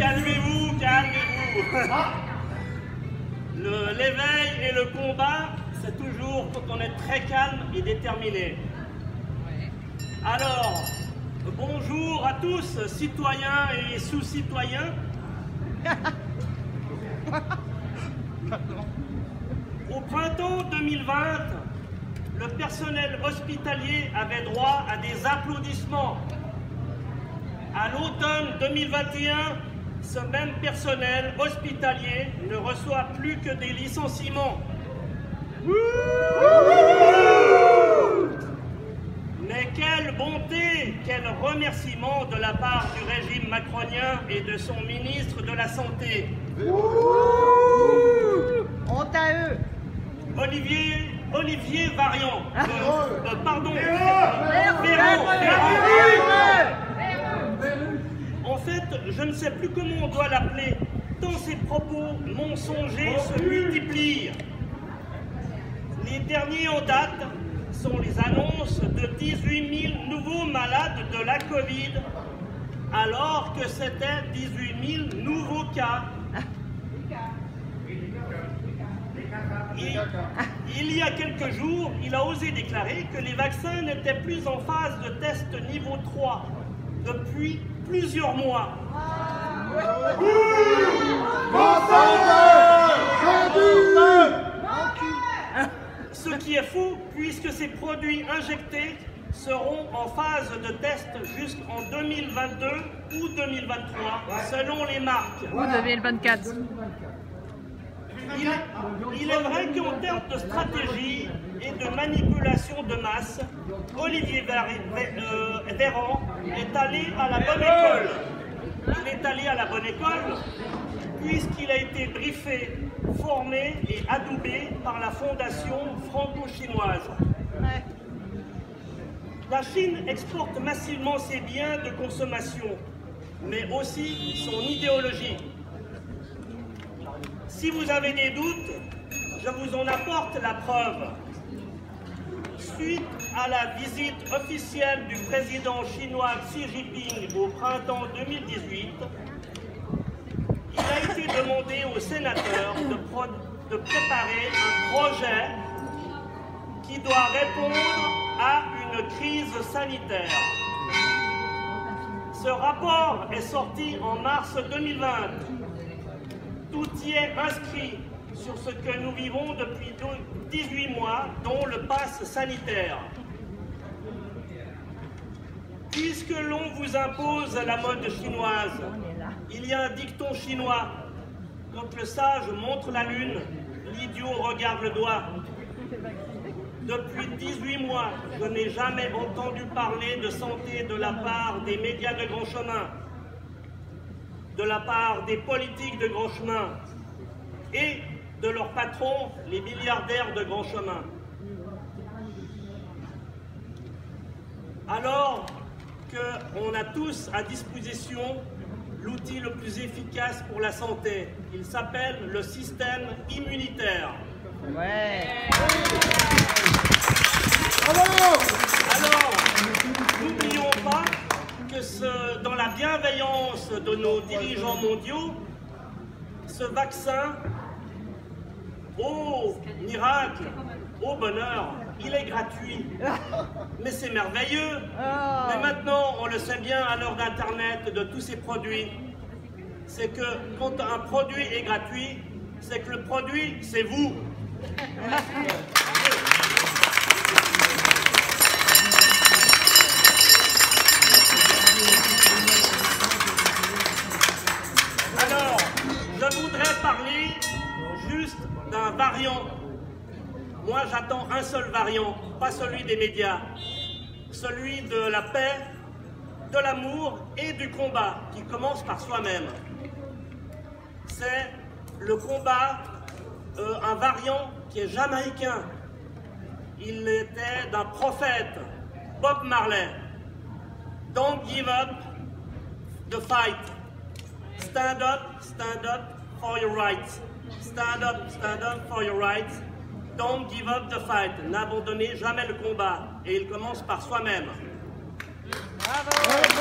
calmez-vous, calmez-vous. L'éveil et le combat, c'est toujours quand on est très calme et déterminé. Alors, bonjour à tous, citoyens et sous-citoyens. Au printemps 2020, le personnel hospitalier avait droit à des applaudissements. À l'automne 2021, ce même personnel hospitalier ne reçoit plus que des licenciements. Mais quelle bonté, quel remerciement de la part du régime macronien et de son ministre de la Santé. Honte à eux. Olivier Varian. Pardon. En fait, je ne sais plus comment on doit l'appeler, tant ses propos mensongers se multiplient. Les derniers en date sont les annonces de 18 000 nouveaux malades de la Covid, alors que c'était 18 000 nouveaux cas. Il y a quelques jours, il a osé déclarer que les vaccins n'étaient plus en phase de test niveau 3 depuis plusieurs mois. Ce qui est faux, puisque ces produits injectés seront en phase de test jusqu'en 2022 ou 2023, selon les marques. Ou 2024. Il est vrai qu'en termes de stratégie et de manipulation de masse, Olivier Véran est allé à la bonne école. Il est allé à la bonne école puisqu'il a été briefé, formé et adoubé par la fondation franco-chinoise. La Chine exporte massivement ses biens de consommation, mais aussi son idéologie. Si vous avez des doutes, je vous en apporte la preuve. Suite à la visite officielle du président chinois Xi Jinping au printemps 2018, il a été demandé aux sénateurs de préparer un projet qui doit répondre à une crise sanitaire. Ce rapport est sorti en mars 2020. Tout y est inscrit sur ce que nous vivons depuis 18 mois, dont le pass sanitaire. Puisque l'on vous impose la mode chinoise, il y a un dicton chinois. Quand le sage montre la lune, l'idiot regarde le doigt. Depuis 18 mois, je n'ai jamais entendu parler de santé de la part des médias de grand chemin, de la part des politiques de grand chemin et de leurs patrons, les milliardaires de grand chemin. Alors qu'on a tous à disposition l'outil le plus efficace pour la santé, il s'appelle le système immunitaire. Ouais. Alors, n'oublions pas que dans la bienveillance de nos dirigeants mondiaux, ce vaccin, oh miracle, oh bonheur, il est gratuit. Mais c'est merveilleux. Mais maintenant, on le sait bien à l'heure d'Internet, de tous ces produits, c'est que quand un produit est gratuit, c'est que le produit, c'est vous. Alors, je voudrais parler juste d'un variant. Moi, j'attends un seul variant, pas celui des médias. Celui de la paix, de l'amour et du combat, qui commence par soi-même. C'est le combat, un variant qui est jamaïcain. Il était d'un prophète, Bob Marley. Don't give up the fight. Stand up for your rights. Stand up for your rights. Don't give up the fight. N'abandonnez jamais le combat. Et il commence par soi-même. Bravo.